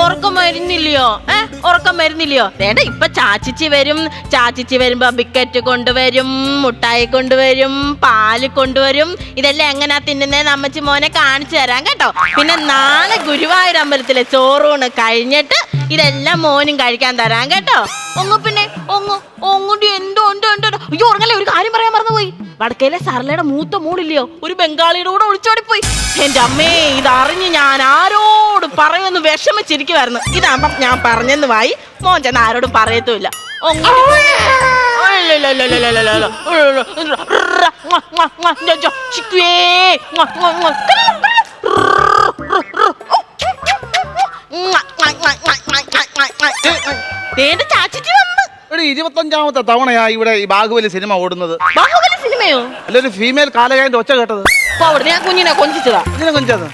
ഉറക്കം വരുന്നില്ലയോ? ഉറക്കം വരുന്നില്ലയോ? വേണ്ട, ഇപ്പൊ ചാച്ചിച്ചി വരും. ചാച്ചിച്ചി വരുമ്പോ ബിക്കറ്റ് കൊണ്ടുവരും, മുട്ടായി കൊണ്ടുവരും, പാല് കൊണ്ടുവരും. ഇതെല്ലാം എങ്ങനെയാ തിന്നുന്നേന്ന് അമ്മച്ചി മോനെ കാണിച്ചു തരാം കേട്ടോ. പിന്നെ നാളെ ഗുരുവായൂർ അമ്പലത്തിലെ ചോറൂണ് കഴിഞ്ഞിട്ട് ഇതെല്ലാം മോനും കഴിക്കാൻ തരാം കേട്ടോ. പിന്നെ എന്തോ അയ്യോ ഉറങ്ങല്ലേ, ഒരു കാര്യം പറയാൻ മറന്നുപോയി. വടക്കയിലെ സർലയുടെ മൂത്ത മോളില്ലയോ, ഒരു ബംഗാളിയുടെ കൂടെ ഒളിച്ചോടിപ്പോയി. എന്റെ അമ്മേ, ഇതറിഞ്ഞ് ഞാൻ ആരോടും പറയുമെന്ന് വിഷമിച്ചിരിക്കുവായിരുന്നു. ഇതാകുമ്പം ഞാൻ പറഞ്ഞെന്ന് വായി, മോൻ ചെന്ന് ആരോടും പറയത്തുമില്ല. ചാച്ചിച്ച് വന്ന് 25ാമത്തെ തവണയാ ഇവിടെ ഈ ബാഹുബലി സിനിമ ഓടുന്നത്. ബാഹുബലി സിനിമയോ? അല്ലൊരു ഫീമെയിൽ കാലകാരന്റെ ഒച്ച കേട്ടത്. ഞാൻ കുഞ്ഞിനെ കൊഞ്ചിച്ചതാ. ഇതിനെ കൊഞ്ചത്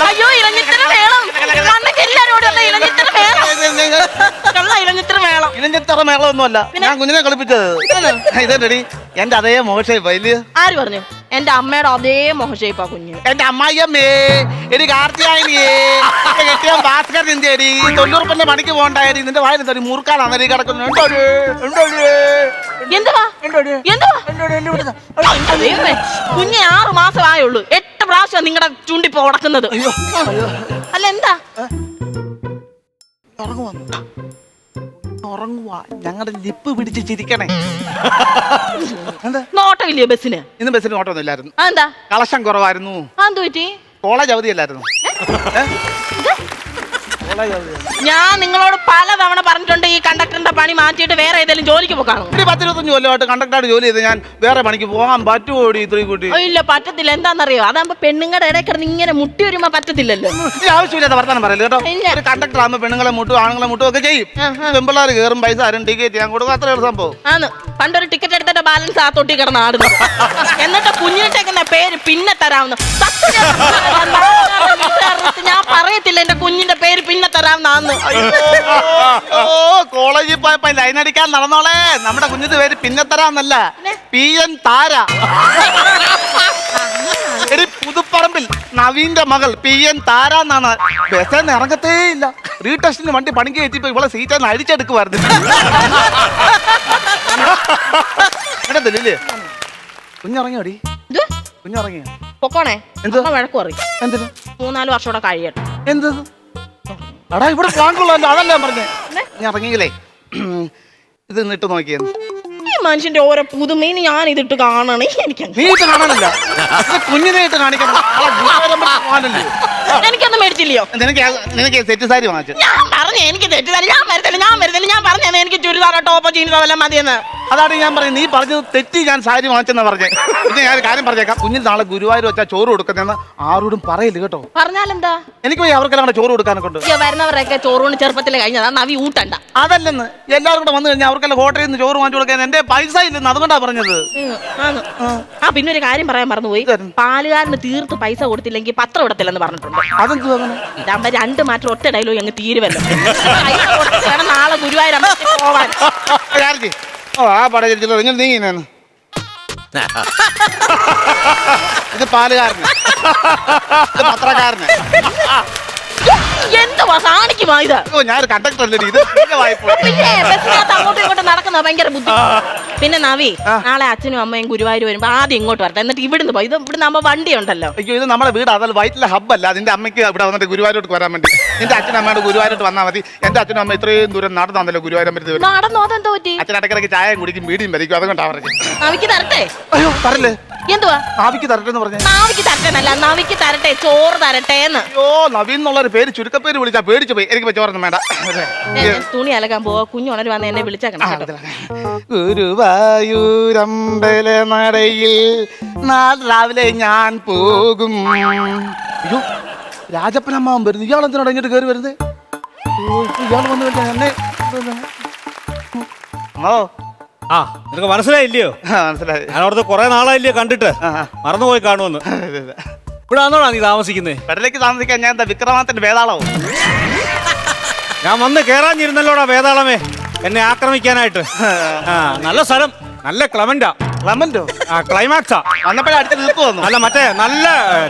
അയ്യോ, ഇലഞ്ഞിത്തര വേളം. ഇലഞ്ഞിത്തറ മേളമൊന്നുമല്ല, ഞാൻ കുഞ്ഞിനെ കളിപ്പിച്ചത്. ഇതേടി എന്റെ അതേ മോശം വലിയ. ആര് പറഞ്ഞു? എന്റെ അമ്മയുടെ അതേ മോശയിപ്പാ കുഞ്ഞ്. എന്റെ അമ്മായിയമ്മേ, എടി കാർത്തിയായനിയേ, കെട്ടിയ ഭാസ്കർ നിന്റെടി തൊണ്ണൂറുപ്പന്റെ പണിക്ക് പോകണ്ടായി. നിന്റെ വായിൽ തടി മൂർക്കാനാണ് ഈ കിടക്കുന്നത്. കുഞ്ഞ് 6 മാസമായുള്ളൂ. 8 പ്രാവശ്യം നിങ്ങളുടെ ചൂണ്ടിപ്പോ ഉടക്കുന്നത്. അല്ല എന്താ ഉറങ്ങുവാ? ഞങ്ങളുടെ ലിപ്പ് പിടിച്ച് ചിരിക്കണേ. നോട്ടമില്ലേ ബസ്സിന്? ഇന്ന് ബസ്സിന് നോട്ടൊന്നും ഇല്ലായിരുന്നു. എന്താ? കളക്ഷൻ കുറവായിരുന്നു. എന്ത് പറ്റി? കോളേജ് അവധിയല്ലായിരുന്നു. ഞാൻ നിങ്ങളോട് പലതവണ പറഞ്ഞിട്ടുണ്ട് ഈ കണ്ടക്ടറിന്റെ പണി മാറ്റിയിട്ട് വേറെ ഏതെങ്കിലും ജോലിക്ക് പോകാണോ? 10-25 കൊല്ലമായിട്ട് കണ്ടക്ടറായിട്ട് ജോലി ചെയ്ത് ഞാൻ വേറെ പണിക്ക് പോകാൻ പറ്റുമോടി? ഇത്രയും കൂട്ടി ഇല്ല, പറ്റത്തില്ല. എന്താണെന്നറിയോ? അതാകുമ്പോ പെണ്ണുങ്ങളുടെ ഇടയിൽ കിടന്ന് ഇങ്ങനെ മുട്ടി വരുമ്പോ പറ്റത്തില്ലല്ലോ. ആവശ്യമില്ലാത്ത വർത്താനം പറയല്ലോ കേട്ടോ. ഒരു കണ്ടക്ടർ ആകുമ്പോ പെണ്ണുങ്ങളെ മുട്ടും ആണുങ്ങളെ മുട്ടും ഒക്കെ ചെയ്യും. പെമ്പിള്ളാർ കയറും, പൈസ ആരും ടിക്കറ്റ് ഞാൻ കൊടുക്കും, അത്ര സംഭവം. ആന്ന് പണ്ടൊരു ടിക്കറ്റ് എടുത്തിട്ട് ബാലൻസ് ആ തൊട്ടി കിടന്ന് ആടുന്നു. എന്നിട്ട് കുഞ്ഞിട്ടേക്കുന്ന പേര് പിന്നെ തരാവുന്നു. ഞാൻ പറയത്തില്ല എന്റെ കുഞ്ഞിന്റെ പേര് പിന്നെ തരാവുന്ന. കോളേജിൽ പോയപ്പോ ലൈൻ അടിക്കാൻ നടന്നോളെ. നമ്മുടെ കുഞ്ഞിന്റെ പേര് പിന്നെ തരാന്നല്ല, PN താര. എടി പുതുപ്പറമ്പിൽ നവീന്റെ മകൾ PN താര എന്നാണ്. ബസ്സിൽ ഇറങ്ങത്തേ ഇല്ല. റീടെസ്റ്റിന് വണ്ടി പണിക്ക് കയറ്റിപ്പോ ഇവളെ സീറ്റ് അടിച്ചെടുക്കുവായിരുന്നു. കുഞ്ഞിറങ്ങിയോടി? കുഞ്ഞിറങ്ങിയോ? പൊക്കോണേ. എന്ത് വഴക്ക് പറയും. എന്തിന്? 3-4 വർഷം കഴിയട്ടെ. എന്ത് അടാ ഇവിടെ കാണുള്ളല്ലോ, അതല്ലേ പറഞ്ഞേ. ഞാൻ ഇറങ്ങിയില്ലേ, ഇത് ഇട്ട് നോക്കിയത്. ഈ മനുഷ്യന്റെ ഓരോ പുതുമീന് ഞാൻ ഇതിട്ട് കാണണേ. എനിക്ക് നീ ഇട്ട് കാണാനല്ല, കുഞ്ഞിനെ ഇട്ട് കാണിക്കണം. എനിക്കൊന്നും മേടിച്ചില്ലയോ? നിനക്ക് സെറ്റ് സാരി വാങ്ങിച്ചു. ഞാൻ പറഞ്ഞു എനിക്ക് തെറ്റില്ല. ഞാൻ വരുന്നില്ല. ഞാൻ പറഞ്ഞത് എനിക്ക് ചുരിദാറോ ടോപ്പോ ജീൻസോ വല്ലതും മതിയെന്ന്. അതാണ് ഞാൻ പറഞ്ഞത്. നീ പറഞ്ഞത് തെറ്റി. ഞാൻ സാരി വാങ്ങിച്ചെന്നാ പറഞ്ഞേ. പിന്നെ ഞാൻ കാര്യം പറഞ്ഞേക്കാം. കുഞ്ഞിന് നാളെ ഗുരുവായൂർ വെച്ചാൽ ചോറ് കൊടുക്കുന്നതെന്ന് ആരോടും പറയില്ല കേട്ടോ. പറഞ്ഞാലെന്താ? എനിക്ക് പോയി അവർക്കെല്ലാം കൂടെ ചോറ് കൊടുക്കാനൊക്കെ ഉണ്ട്. വരുന്നവരൊക്കെ ചോറുകൊണ്ട് ചെറുപ്പത്തിൽ കഴിഞ്ഞതാ. നവി ഊട്ടണ്ട. അതല്ലെന്ന്, എല്ലാവരും കൂടെ വന്നു കഴിഞ്ഞാൽ അവർക്കെല്ലാം ഹോട്ടലിൽ നിന്ന് ചോറ് വാങ്ങിച്ചു കൊടുക്കാൻ എന്റെ പൈസ ഇല്ലെന്ന്, അതുകൊണ്ടാ പറഞ്ഞത്. പിന്നെ ഒരു കാര്യം പറയാൻ മറന്നുപോയി. പാലുകാരന് തീർത്ത് പൈസ കൊടുത്തില്ലെങ്കിൽ പത്രം ഇടത്തില്ലെന്ന് പറഞ്ഞിട്ടുണ്ട്. അതെന്ത് ഇതാകുമ്പോ 2 മാറ്റം ഒറ്റ ഡയലോഗ് അങ്ങ് തീരുവല്ലോ. പൈസ കൊടുത്ത് വേണം നാളെ ഗുരുവായൂർ അമ്പലത്തിൽ പോവാൻ. ആ പട ഇങ്ങനെ നീങ്ങിനാണ്. ഇത് പാലുകാരന്, ഇത് പത്രക്കാരന്. എന്തുവാ സാണിക്കുമാ ഇത്? ഞാൻ കണ്ടക്ടർ അല്ലേ ഇത്. പിന്നെ ബസ്സിനകത്ത് അങ്ങോട്ടും ഇങ്ങോട്ടും നടക്കുന്ന ഭയങ്കര ബുദ്ധിമുട്ട്. പിന്നെ നവി, നാളെ അച്ഛനും അമ്മയും ഗുരുവായൂർ വരുമ്പോ ആദ്യം ഇങ്ങോട്ട് വരട്ടെ, എന്നിട്ട് ഇവിടുന്ന് പോയി. ഇവിടുന്ന് ആകുമ്പോ വണ്ടി ഉണ്ടല്ലോ. അയ്യോ, ഇത് നമ്മുടെ വീട്, അതല്ല വൈറ്റിലെ ഹബ്ബല്ല. അതിന്റെ അമ്മയ്ക്ക് ഇവിടെ വന്നിട്ട് ഗുരുവായൂരോട്ട് വരാൻ വേണ്ടി. നിന്റെ അച്ഛനും അമ്മയോട് ഗുരുവായൂരോട്ട് വന്നാൽ മതി. എന്റെ അച്ഛനും അമ്മ ഇത്രയും ദൂരം നടന്നല്ലോ ഗുരുവായൂർ അമ്പലത്തിൽ. നടന്നോ? അതെന്തോ പറ്റി? അച്ഛൻ ഇടയ്ക്കിടയ്ക്ക് ചായയും കുടിക്കും, വീടിയും വരയ്ക്കും, അതുകൊണ്ടാ പറഞ്ഞത്. നവിക്ക് തരട്ടെ? അയ്യോ തരല്ലേ. എന്തുവാ നാവിക്ക് തരട്ടെ എന്ന് പറഞ്ഞു? നാവിക്ക് തരട്ടെന്നല്ല, നവിക്ക് തരട്ടെ, ചോറ് തരട്ടെ എന്ന്. അയ്യോ, നവീൻ എന്നുള്ളൊരു പേര് ചുരുക്കപ്പേര് വിളിച്ചാ പേടിച്ചു പോയി. എനിക്ക് ചോറൊന്നും വേണ്ട. തുണി അലക്കാൻ പോവാ. കുഞ്ഞുണര് വന്ന് എന്നെ വിളിച്ചേക്കണം. ഗുരുവായൂരമ്പല നടയിൽ നാളെ രാവിലെ ഞാൻ പോകും. അയ്യോ, രാജപ്പനമ്മാവൻ വരുന്നു. ഇയാളെന്തിനാണ് ഇങ്ങോട്ട് കയറി വരുന്നത്? ഇയാൾ വന്നു എന്നെ. ആ, നിനക്ക് മനസ്സിലായില്ലയോ? മനസ്സിലായി. ഞാൻ അവിടുത്തെ കുറെ നാളായില്ലയോ കണ്ടിട്ട്, മറന്നുപോയി കാണുമെന്ന്. ഇവിടെ ആണോടാ നീ താമസിക്കുന്നേ? കടലേക്ക് താമസിക്കാൻ ഞാൻ എന്താ വിക്രമാദിത്യന്റെ വേതാളാവും? ഞാൻ വന്ന് കേറാഞ്ഞിരുന്നല്ലോടാ വേതാളമേ, എന്നെ ആക്രമിക്കാനായിട്ട്. ആ, നല്ല സ്ഥലം, നല്ല ക്ലമന്റാ. ക്ലമന്റോ ആ ക്ലൈമാക്സാ. വന്നപ്പോഴേ അടുത്ത് തീർത്തു വന്നു. അല്ല മറ്റേ നല്ല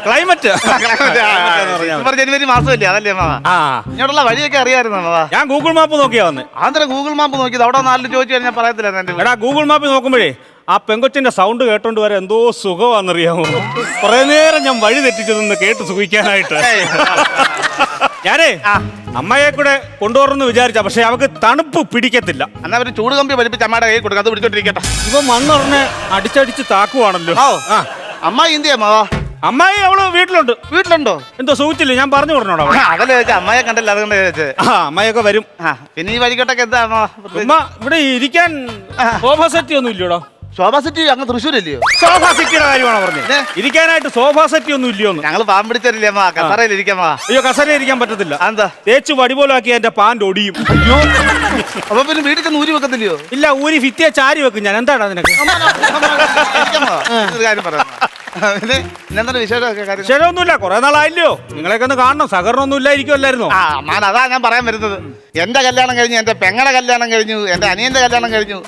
ക്ലൈമറ്റ്. ജനുവരി മാസമല്ലേ അതല്ലേ അമ്മാവ? ആ ഇങ്ങോട്ടുള്ള വഴിയൊക്കെ അറിയായിരുന്നു അമ്മാവ. ഞാൻ ഗൂഗിൾ മാപ്പ് നോക്കിയാ വന്ന്. ആന്തര ഗൂഗിൾ മാപ്പ് നോക്കിയത് അവിടെ നാലിൽ ചോദിച്ചു കഴിഞ്ഞാൽ പറയത്തില്ല എന്റെ. എടാ ഗൂഗിൾ മാപ്പിൽ നോക്കുമ്പോഴേ ആ പെങ്കൊച്ചിന്റെ സൗണ്ട് കേട്ടോണ്ട് വരെ എന്തോ സുഖമാണെന്നറിയാമോ. കുറെ നേരം ഞാൻ വഴി തെറ്റിച്ചു നിന്ന് കേട്ട് സുഖിക്കാനായിട്ട്. ഞാനേ അമ്മയെ കൂടെ കൊണ്ടുവരണമെന്ന് വിചാരിച്ച, പക്ഷെ അവക്ക് തണുപ്പ് പിടിക്കത്തില്ല. എന്നാ ഒരു ചൂട് കമ്പി പഠിപ്പിച്ച് അമ്മയുടെ കൈ കൊടുക്കുക, അത് പിടിച്ചോണ്ടിരിക്കട്ടെ. ഇവ മണ്ണുറഞ്ഞ് അടിച്ചടിച്ച് താക്കുവാണല്ലോ. ആ അമ്മ ഇന്ത്യ അമ്മാവാ. അമ്മായി അവള് വീട്ടിലുണ്ട്. വീട്ടിലുണ്ടോ? എന്തോ സുഖിച്ചില്ല, ഞാൻ പറഞ്ഞു പറഞ്ഞോടാ. അതല്ലേ ചോദിച്ചാ, അമ്മയെ കണ്ടല്ലോ അതുകൊണ്ട് ചോദിച്ചത്. ആ അമ്മയൊക്കെ വരും. പിന്നെ ഈ വഴികെട്ടൊക്കെ എന്താ ഉമ്മ ഇവിടെ ഇരിക്കാൻ സോഫ സെറ്റ് ഒന്നും ഇല്ലയോടോ? ശോഭാ സിറ്റി അങ്ങ് തൃശ്ശൂരല്ലയോ? സോഫ സെറ്റിയുടെ കാര്യമാണോ പറഞ്ഞത്? ഇരിക്കാനായിട്ട് സോഫ സെറ്റി ഒന്നും ഇല്ലയോന്ന്? ഞങ്ങള് പാമ്പ് പിടിച്ചല്ലേ അമ്മ, കസറയിൽ ഇരിക്കാമ്മ. അയ്യോ കസര ഇരിക്കാൻ പറ്റത്തില്ല. എന്താ? തേച്ച് വടി പോലാക്കി എന്റെ പാന്റ് ഒടിയും. അയ്യോ അപ്പൊ പിന്നെ വീട്ടിൽ ചെന്ന് ഊരി വെക്കത്തില്ലയോ? ഇല്ല, ഊരി ഭിത്തിയെ ചാരി വെക്കും ഞാൻ. എന്താടാ നിനക്ക്? ഒരു കാര്യം പറയാം. പിന്നെ ഇന്നെന്താ വിശേഷമൊക്കെ കാര്യം? ശരിയൊന്നുമില്ല, കുറെ നാളായില്ലയോ നിങ്ങളെയൊക്കെ ഒന്ന് കാണണം. സഹകരണമൊന്നും ഇല്ലായിരിക്കുമല്ലായിരുന്നോ? അമ്മാൻ അതാ ഞാൻ പറയാൻ വരുന്നത്. എന്റെ കല്യാണം കഴിഞ്ഞു, എന്റെ പെങ്ങളുടെ കല്യാണം കഴിഞ്ഞു, എന്റെ അനിയന്റെ കല്യാണം കഴിഞ്ഞു.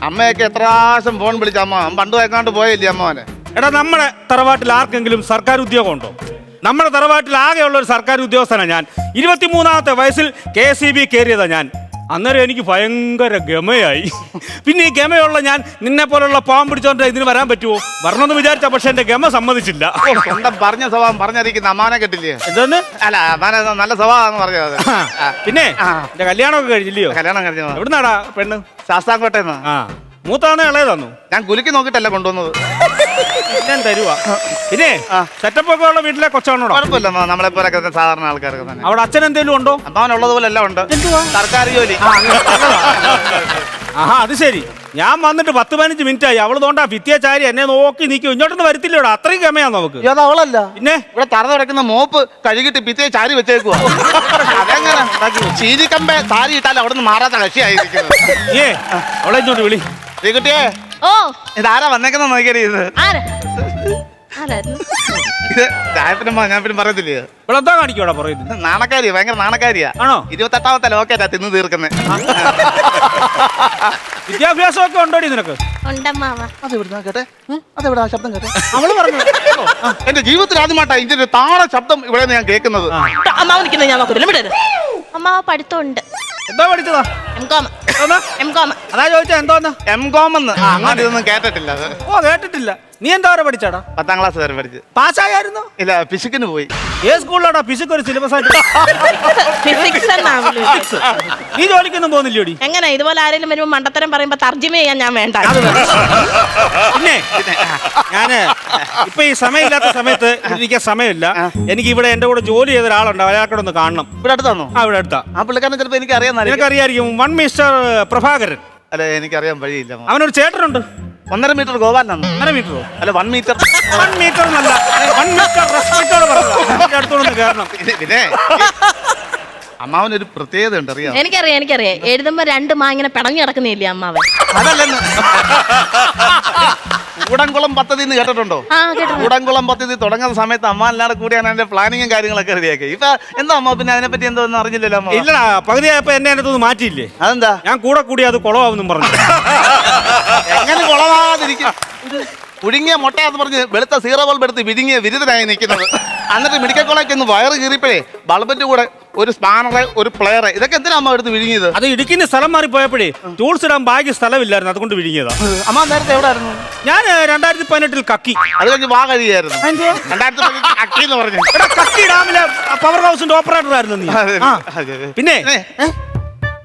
അമ്മയൊക്കെ എത്ര പ്രാവശ്യം ഫോൺ വിളിച്ച അമ്മ പണ്ട് വയ്ക്കാണ്ട് പോയില്ലേ അമ്മോനെ? എടാ നമ്മുടെ തറവാട്ടിൽ ആർക്കെങ്കിലും സർക്കാർ ഉദ്യോഗം ഉണ്ടോ? നമ്മുടെ തറവാട്ടിൽ ആകെയുള്ള ഒരു സർക്കാർ ഉദ്യോഗസ്ഥനാണ് ഞാൻ. 23-ാമത്തെ വയസ്സിൽ KSEB കയറിയതാ ഞാൻ. അന്നേരം എനിക്ക് ഭയങ്കര ഗമയായി. പിന്നെ ഈ ഗമയുള്ള ഞാൻ നിന്നെ പോലുള്ള പാവം പിടിച്ചോണ്ട് ഇതിന് വരാൻ പറ്റുമോ? വരണമെന്ന് വിചാരിച്ച, പക്ഷെ എന്റെ ഗമ സമ്മതിച്ചില്ല. സ്വന്തം പറഞ്ഞ സ്വഭാവം പറഞ്ഞിരിക്കുന്ന അമ്മാനെ കെട്ടില്ലേ? എന്തോന്ന്? അല്ല അമ്മാനെ നല്ല സ്വഭാവം പറഞ്ഞത്. പിന്നെ എന്റെ കല്യാണമൊക്കെ കഴിഞ്ഞില്ലയോ? കല്യാണം കഴിഞ്ഞ എവിടുന്നാടാ പെണ്ണ്? ശാസ്താംകോട്ടേന്ന്. ആ മൂത്താന്ന് ഇളയതാന്നു? ഞാൻ കുലുക്കി നോക്കിട്ടല്ല കൊണ്ടുവന്നത്. ഞാൻ തരുവാ. പിന്നെ സെറ്റപ്പ് ഒക്കെ ഉള്ള വീട്ടിലെ കൊച്ചാണോടോ? കുഴപ്പമില്ല, നമ്മളെ പോലെ സാധാരണ ആൾക്കാരൊക്കെ തന്നെ. അവിടെ അച്ഛൻ എന്തേലും ഉണ്ടോ? അമ്മാവനുള്ളത് പോലെ എല്ലാം ഉണ്ട്. സർക്കാർ ജോലി. ആഹാ അത് ശരി. ഞാൻ വന്നിട്ട് 10-15 മിനിറ്റ് ആയി. അവള് തോണ്ടാ ഭിത്തിയെ ചാരി എന്നെ നോക്കി നിൽക്കും. ഇങ്ങോട്ടൊന്നും വരത്തില്ലോടാ, അത്രയും ഗമയാ നമുക്ക്. അത് അവളല്ല. പിന്നെ ഇവിടെ തറ കിടക്കുന്ന മോപ്പ് കഴുകിട്ട് ഭിത്തിയെ ചാരി വെച്ചേക്കുവാ. അതെങ്ങനെ ചീരിക്കമ്പെ സാരി ഇട്ടാൽ അവിടെ നിന്ന് മാറാത്ത കക്ഷിയായിരിക്കുന്നത്. ഏ അവളെ ഇങ്ങോട്ട് വിളി. കുട്ടിയെ ഓ ഇതാരാ വന്നേക്കുന്ന നോക്കിയടി? ഇത് ഇത് ചായപ്പിനമ്മ ഞാൻ പിന്നെ പറയത്തില്ലേ? ഇവിടെ എന്താ കാണിക്കോടാ പറയുന്നത്? നാണക്കാരിയാ, ഭയങ്കര നാണക്കാരിയാ. ആണോ? 28-ാമത്തെ ലോക്കേറ്റാ തിന്ന് തീർക്കുന്നത്. വിദ്യാഭ്യാസമൊക്കെ ഉണ്ടോടി നിനക്ക്? അതെവിടുന്നാ കേട്ടെ? അതെവിടാ ശബ്ദം കേട്ടെ? അവള് പറഞ്ഞു എന്റെ ജീവിതത്തിൽ ആദ്യമായിട്ടാ ഇതിന്റെ താണ ശബ്ദം ഇവിടെ ഞാൻ കേൾക്കുന്നത്. അമ്മാവ് നിൽക്കുന്നത് ഞാൻ നോക്കത്തില്ല, വിടരുത്. അമ്മാവ് പഠിത്തമുണ്ട്. എന്താ പഠിച്ചതാ? M.Com. അതാ ചോദിച്ചാ എന്തോന്ന്? M.Com എന്ന് അങ്ങനെ ഇതൊന്നും കേട്ടിട്ടില്ല. ഓ കേട്ടിട്ടില്ല. നീ എന്താ വരെ പഠിച്ചാടാ? 10ാം ക്ലാസ് വരെ പഠിച്ചു. പാസ്സായിരുന്നു? ഇല്ല, ഫിസിക്കിന് പോയി. ഏത് സ്കൂളിലാടാ ഫിസിക്സ് ഒരു സിലബസ് ആയിട്ട്? ഫിസിക്സ് നീ ജോലിക്കൊന്നും പോകുന്നില്ലോടി? എങ്ങനെ ഇതുപോലെ ആരെങ്കിലും വരുമ്പോ മണ്ടത്തരം പറയുമ്പോ തർജ്ജമ ചെയ്യാൻ ഞാൻ വേണ്ട. പിന്നെ ഞാന് ഇപ്പൊ ഈ സമയമില്ലാത്ത സമയത്ത് എനിക്ക് സമയമില്ല. എനിക്ക് ഇവിടെ എന്റെ കൂടെ ജോലി ചെയ്ത ഒരാളുണ്ട്, അയാൾക്കൂടെ ഒന്ന് കാണണം. ഇവിടെ അടുത്താണോ? ആ ഇവിടെ അടുത്താ. ആ പുള്ളിക്കാരനെ ചിലപ്പോ എനിക്ക് അറിയാം. നിനക്കറിയായിരിക്കും, 1 മിസ്റ്റർ പ്രഭാകരൻ. അല്ല എനിക്കറിയാൻ വഴിയില്ല. അവനൊരു ചേട്ടനുണ്ട്. 1.5 മീറ്റർ ഗോപാലനാണ്. 1.5 മീറ്ററോ? അല്ല 1 മീറ്റർ. 1 മീറ്റർ എന്നല്ല, 1 മീറ്റർ റെസ്പെക്റ്റോടെ പറഞ്ഞു അടുത്തോണ്ട് കയറണം. പിന്നെ അമ്മാവനൊരു പ്രത്യേകത ഉണ്ട്, അറിയാം? എനിക്കറിയാം. എഴുതുമ്പോ 2 മാ ഇങ്ങനെ പിടഞ്ഞു കിടക്കുന്നില്ലേ അമ്മാവൻ? അതല്ലെന്ന്. കൂടംകുളം പദ്ധതി എന്ന് കേട്ടിട്ടുണ്ടോ? കൂടംകുളം പദ്ധതി തുടങ്ങുന്ന സമയത്ത് അമ്മാനാടെ കൂടിയാണ് എന്റെ പ്ലാനിങ്ങും കാര്യങ്ങളൊക്കെ റെഡിയാക്കി. ഇപ്പൊ എന്താ അമ്മ പിന്നെ അതിനെപ്പറ്റി എന്തോ ഒന്നും അറിഞ്ഞില്ലല്ലോ അമ്മ? ഇല്ലടാ, പകുതിയായപ്പോ എന്നെ അതിനകത്തൊന്ന് മാറ്റിയില്ലേ? അതെന്താ? ഞാൻ കൂടെ അത് കുളമാവെന്നും പറഞ്ഞു. എങ്ങനെ കുളമാതിരിക്കും? പുഴുങ്ങിയ മുട്ടയാന്ന് പറഞ്ഞ് വെളുത്ത സീറോ ബൾബ് എടുത്ത് വിഴുങ്ങിയ വിരുദ്ധനായി നിൽക്കുന്നത്. എന്നിട്ട് മെഡിക്കൽ കോളേജ് ഒന്ന് വയറ് കീറിയപ്പോഴേ ബൾബിന്റെ കൂടെ ഒരു സ്പാനറ്, ഒരു പ്ലെയർ, ഇതൊക്കെ എന്തിനാ അമ്മ എടുത്ത് വിഴുങ്ങിയത്? അത് ഇടുക്കിന്ന് സ്ഥലം മാറി പോയപ്പോഴേ ടൂൾസ് ഇടാൻ ബാഗ് സ്ഥലമില്ലായിരുന്നു, അതുകൊണ്ട് വിഴുങ്ങിയതാ. അമ്മ നേരത്തെ എവിടെ ആയിരുന്നു? ഞാൻ 2018 കക്കി. അത് കഴിഞ്ഞ് വാ കഴിയായിരുന്നു. 2018 കക്കി എന്ന് പറഞ്ഞു. കക്കി ഡാമിലെ പവർ ഹൗസിന്റെ ഓപ്പറേറ്റർ ആയിരുന്നു നീ. പിന്നെ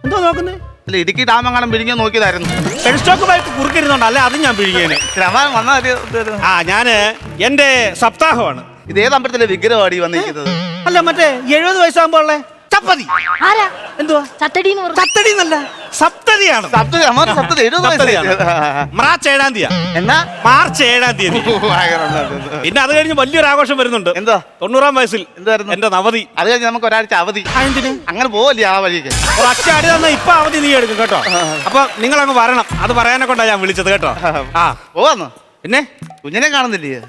എന്തോ നോക്കുന്നേ? അല്ല ഇടുക്കി ഡാം എങ്ങാനും വിഴുങ്ങിയ നോക്കിയതായിരുന്നു. സ്റ്റോക്ക് ബൈക്ക് കുറുക്കിരുന്നോണ്ട് അല്ലെ അതും ഞാൻ വിഴുങ്ങിയേനെ. ഞാന് എന്റെ സപ്താഹമാണ്. ഇത് ഏത് അമ്പലത്തിലെ വിഗ്രഹമാണ് ഈ വന്നിരിക്കുന്നത്? അല്ല മറ്റേ 70 വയസ്സാകുമ്പോ ഉള്ളേ ചപ്പതി. ആരാ? എന്തുവാ? ചത്തടി എന്നല്ല, സപ്തതിയാണ്. മാർച്ച് 7-ാം തീയതി. എന്നാ മാർച്ച് 7-ാം തീയതി. പിന്നെ അത് കഴിഞ്ഞ് വലിയൊരു ആഘോഷം വരുന്നുണ്ട്. എന്താ? 90-ാം വയസ്സിൽ എന്തായിരുന്നു എന്റെ നവതി. അത് കഴിഞ്ഞ് നമുക്ക് ഒരാഴ്ച അവധി. അങ്ങനെ പോവല്ലേ ആ വഴിക്ക്? ഒരൊറ്റ അടി തന്നാ ഇപ്പൊ അവധി നീ എടുക്കും കേട്ടോ. അപ്പൊ നിങ്ങൾ അങ്ങ് വരണം. അത് പറയാനെ കൊണ്ടാ ഞാൻ വിളിച്ചത് കേട്ടോ. ആ പോവാന്ന്. പിന്നെ കുഞ്ഞിനെ കാണുന്നില്ലേ?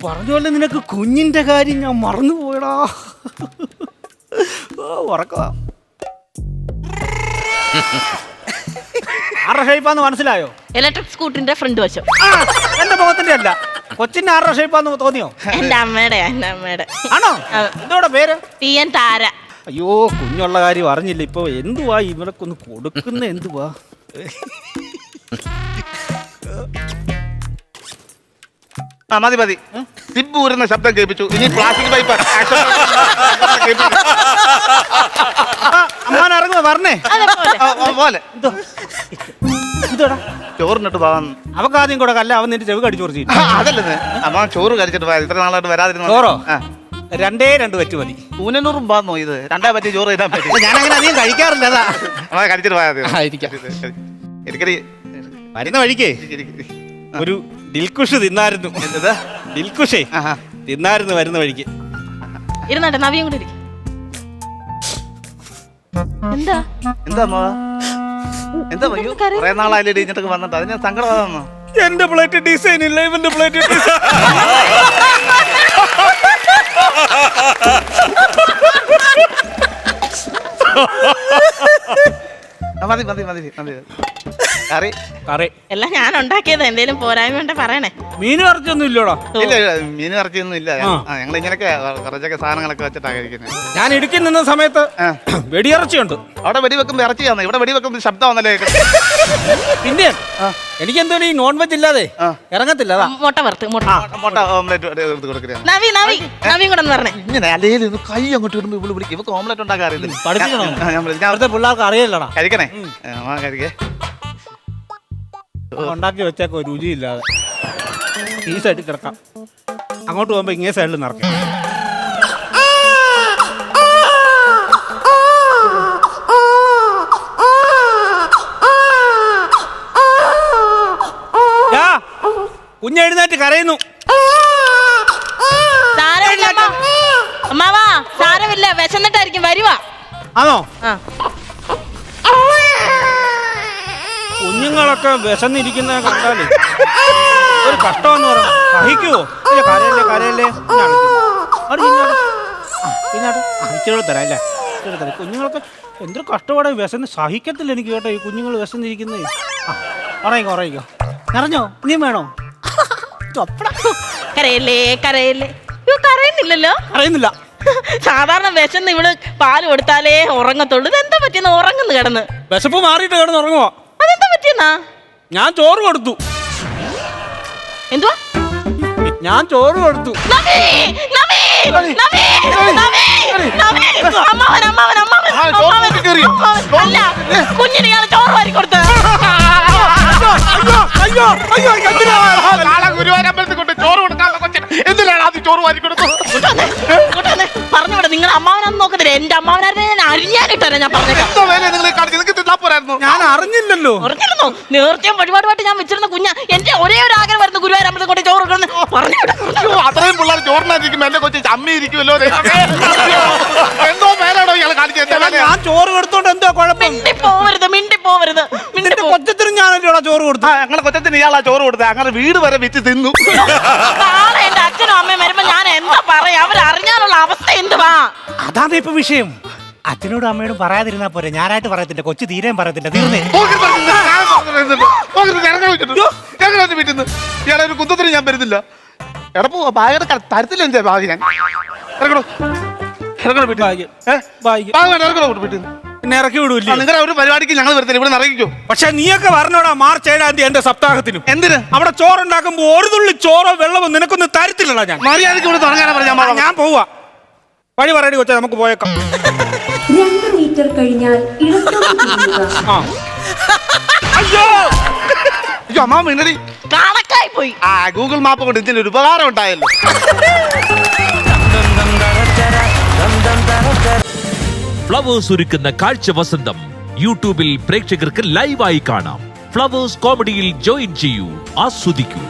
പറഞ്ഞോലെ നിനക്ക് കുഞ്ഞിന്റെ കാര്യം ഞാൻ മറന്നുപോയടാ. ഉറക്കവാ. ആരുടെ ഷേപ്പാന്ന് മനസ്സിലായോ? ഇലക്ട്രിക് സ്കൂട്ടറിന്റെ ഫ്രണ്ട് വശം. ആ, എന്റെ മുഖത്തിന്റെ അല്ല, കൊച്ചിന്റെ ആരുടെ ഷേപ്പാന്ന് തോന്നിയോ? എന്റെ അമ്മയുടെ ആണോ? എന്തോടെ പേര്? TN താര. അയ്യോ, കുഞ്ഞുള്ള കാര്യം അറിഞ്ഞില്ല. ഇപ്പൊ എന്തുവാ ഇവരൊക്കൊന്ന് കൊടുക്കുന്ന എന്തുവാ? ആ മതി മതി. സിബ് ഊരുന്ന ശബ്ദം കേൾപ്പിച്ചു. ഇനി പ്ലാസ്റ്റിക് പൈപ്പ് അമ്മാൻ ഇറങ്ങുക പറഞ്ഞേ. പോലെ എന്തോടാ ചോറിനിട്ട് പോകാൻ അവക്ക് ആദ്യം കൂടെ കല്ല, അവൻ നിന്റെ ചെവി കടിച്ചു കുറച്ച്. അതല്ലേ അമ്മ ചോറ് കഴിച്ചിട്ട് പോയാൽ ഇത്ര നാളായിട്ട് വരാതിരുന്നു. ചോറോ? 2 വെച്ച് മതി. ഊനൂറും പാന്നോ ഇത്? 2 പറ്റി ചോറ് ചെയ്താൽ പറ്റി. ഞാനങ്ങനെ അധികം കഴിക്കാറില്ല. അതാ അമ്മ കഴിച്ചിട്ട് പോയാൽ വരുന്ന വഴിക്ക് ഒരു ദിൽക്കുഷ് തിന്നായിരുന്നു. ദിൽക്കുഷേ തിന്നായിരുന്നു വരുന്ന വഴിക്ക്. ഇരുന്നട്ടെ, നവിയും കൂടി ഇരിക്കും. എന്താ എന്താ എന്താ പയ്യോ? കുറെ നാളായാലും ഇടിഞ്ഞിട്ടൊക്കെ വന്നിട്ട് അതിന് സങ്കടമാണെന്നോ? എന്റെ പ്ലേറ്റ് ഡിസൈൻ ഇല്ല, ഇവന്റെ പ്ലേറ്റ് മതി മതി മതി മതി. കറി കറി എല്ലാം ഞാൻ ഉണ്ടാക്കിയത്. എന്തേലും പോരായ്മ ഉണ്ടെ പറയണേ. മീൻ ഇറച്ചിയൊന്നും ഇല്ലടാ. ഇല്ല, മീൻ ഇറച്ചിയൊന്നും ഇല്ല. ഞങ്ങൾ ഇങ്ങനെയൊക്കെ കുറച്ചൊക്കെ സാധനങ്ങളൊക്കെ വെച്ചിട്ടാ കഴിക്കുന്നത്. ഞാൻ ഇടുക്കി നിന്ന സമയത്ത് വെടിയിറച്ചിയുണ്ട്. അവിടെ വെടി വെക്കുമ്പോ ഇറച്ചിയാന്ന്, ഇവിടെ വെടി വെക്കുമ്പോ ശബ്ദം വന്നല്ലേ. പിന്നെ എനിക്കെന്തോ ഈ നോൺ വെജ് ഇല്ലാതെ ഇറങ്ങത്തില്ല. അതാ മുട്ട വറുത്ത് മുട്ട ഓംലെറ്റ് എടുത്ത് കൊടുക്കുക. നവിയും കൂടെ പറഞ്ഞേ. ഇങ്ങനെ അല്ലെങ്കിൽ കൈ അങ്ങോട്ട് ഇടുമ്പോ ഇവിടെ വിളിക്കും. ഇവക്ക് ഓംലെറ്റ് ഉണ്ടാക്കാൻ അറിയത്തില്ല. പഠിപ്പിക്കണോ? അവിടുത്തെ പിള്ളേർക്ക് അറിയില്ലടാ. കഴിക്കണേ കഴിക്കേ. ഉണ്ടാക്കി വെച്ചേക്കോ രുചിയില്ലാതെ. ഈ സൈഡിൽ കിടക്കാം, അങ്ങോട്ട് പോകുമ്പോ ഇങ്ങേ സൈഡിൽ നിറക്കാം. കുഞ്ഞെഴുന്നേറ്റ് കരയുന്നു. അമ്മാവാ സാരമില്ല, വിശന്നിട്ടായിരിക്കും വരുവാ. ആണോ? കുഞ്ഞുങ്ങളൊക്കെ വിശന്നിരിക്കുന്ന കണ്ടാല് ഒരു കഷ്ടമെന്ന് പറയാം. സഹിക്കുവോ? കരയല്ലേ കരയല്ലേ. ഇച്ചിരി തരാം അല്ലേ? ഇച്ചിരി തരാം. കുഞ്ഞുങ്ങളൊക്കെ എന്തൊരു കഷ്ടപ്പാടെ വിശന്ന് സഹിക്കത്തില്ല എനിക്ക് കേട്ടോ. ഈ കുഞ്ഞുങ്ങൾ വിശന്നിരിക്കുന്നത്. ഉറങ്ങിക്കോ ഉറങ്ങിക്കോ. നിറഞ്ഞോ? ഇനിയും വേണോ? കരയല്ലേ കരയല്ലേ. കരയുന്നില്ലല്ലോ. അറിയുന്നില്ല. സാധാരണ വിശന്ന് ഇവള് പാല് കൊടുത്താലേ ഉറങ്ങത്തുള്ളൂ. ഇതെന്താ പറ്റിയെന്ന് ഉറങ്ങുന്നു കിടന്ന്. വിശപ്പ് മാറിയിട്ട് കിടന്ന് ഉറങ്ങുവോ? അതെന്താ പറ്റിയെന്നാ? ഞാൻ ചോറ് കൊടുത്തു. എന്തുവാ? ഞാൻ ചോറ് കൊടുത്തു. കുഞ്ഞിന് ഇയാള് ചോറ് വാരി കൊടുത്ത. ഗുരുവായൂരമ്പലത്തിൽ കൊണ്ട് ചോറ് കൊടുക്കാനുള്ള കൊച്ചിന് എന്തിനാണ് ആദ്യം ചോറ് വാരി കൊടുത്തത്? പറഞ്ഞുവിടെ നിങ്ങൾ അമ്മാവനാന്ന് നോക്കത്തില്ല. എന്റെ അമ്മാവനായിരുന്നു ഞാൻ അരിഞ്ഞാനിട്ടേ. ഞാൻ പറഞ്ഞേക്കാം. ഞാൻ അറിഞ്ഞില്ലല്ലോ. അറിഞ്ഞിരുന്നു. നേർച്ചയും വഴിപാടുമായിട്ട് ഞാൻ വെച്ചിരുന്ന കുഞ്ഞ. എന്റെ ഒരേ ഒരു ആഗ്രഹം വരുന്നു ഗുരുവായൂരമ്പലത്തിൽ കൊണ്ട് ചോറ് കൊടുക്കണം. അത്രയും പിള്ളേർ ചോറിനായിരിക്കും എന്റെ കൊച്ചു അമ്മ ഇരിക്കുമല്ലോ. എന്തോ പേരാണോ ഇയാൾ കാണിച്ചത്? ഞാൻ ചോറ് കൊടുത്തോണ്ട് എന്തോ കുഴപ്പം? മിണ്ടിപ്പോവരുത്. കൊച്ചത്തിന് ഞാനല്ലോ ചോറ് കൊടുത്തു. ഞങ്ങളെ കൊച്ചത്തിന് ഇയാളാ ചോറ് കൊടുത്തത്. അങ്ങനെ വീട് വരെ വിറ്റ് തിന്നു. നാളെ എന്റെ അച്ഛനും അമ്മയും വരുമ്പോ ഞാൻ എന്താ പറയാ? അവരറിഞ്ഞാലുള്ള അവസ്ഥ എന്തുവാ? അതാണ് ഇപ്പൊ വിഷയം. അച്ഛനോടും അമ്മയോടും പറയാതിരുന്നാ പോരെ. ഞാനായിട്ട് പറയത്തില്ല, കൊച്ചു തീരെയും പറയത്തില്ല. തീർന്നേ. ഇയാളെ ഒരു കുന്തത്തിന് ഞാൻ വരുന്നില്ല. എടപ്പോ ബാഗ് തരത്തില്ല. എന്റെ ബാഗ് ഞാൻ ഇറങ്ങണോ? ഇറങ്ങണോ വീട്ടിൽ? പിന്നെ ഇറക്കി വിടൂല്ലേ? നിങ്ങളുടെ ഒരു പരിപാടിക്ക് ഞങ്ങൾ വരുത്തില്ല. ഇവിടെ ഇറങ്ങിക്കോ. പക്ഷെ നീയൊക്കെ പറഞ്ഞോടാ മാർച്ച് 7-ാം തീയതി എന്റെ സപ്താഹത്തിനും. എന്തിന്? അവിടെ ചോറുണ്ടാക്കുമ്പോ ഒരു തുള്ളി ചോറോ വെള്ളമോ നിനക്കൊന്നും തരത്തില്ലടാ. ഞാൻ മര്യാദയ്ക്ക് ഇവിടെ തുടങ്ങാനാ പറഞ്ഞ. ഞാൻ പോവാ. വഴി പറയടി കൊച്ചാ, നമുക്ക് പോയേക്കാം. 2 മീറ്റർ കഴിഞ്ഞാൽ അയ്യോ അയ്യോ അമ്മ മിന്നടി കണക്കായി പോയി. ഗൂഗിൾ മാപ്പ് കൊണ്ട് ഇതിന് ഒരു ഉപകാരം ഉണ്ടായല്ലോ. ഫ്ലവേഴ്സ് ഒരുക്കുന്ന കാഴ്ച വസന്തം യൂട്യൂബിൽ പ്രേക്ഷകർക്ക് ലൈവായി കാണാം. ഫ്ലവേഴ്സ് കോമഡിയിൽ ജോയിൻ ചെയ്യൂ, ആസ്വദിക്കൂ.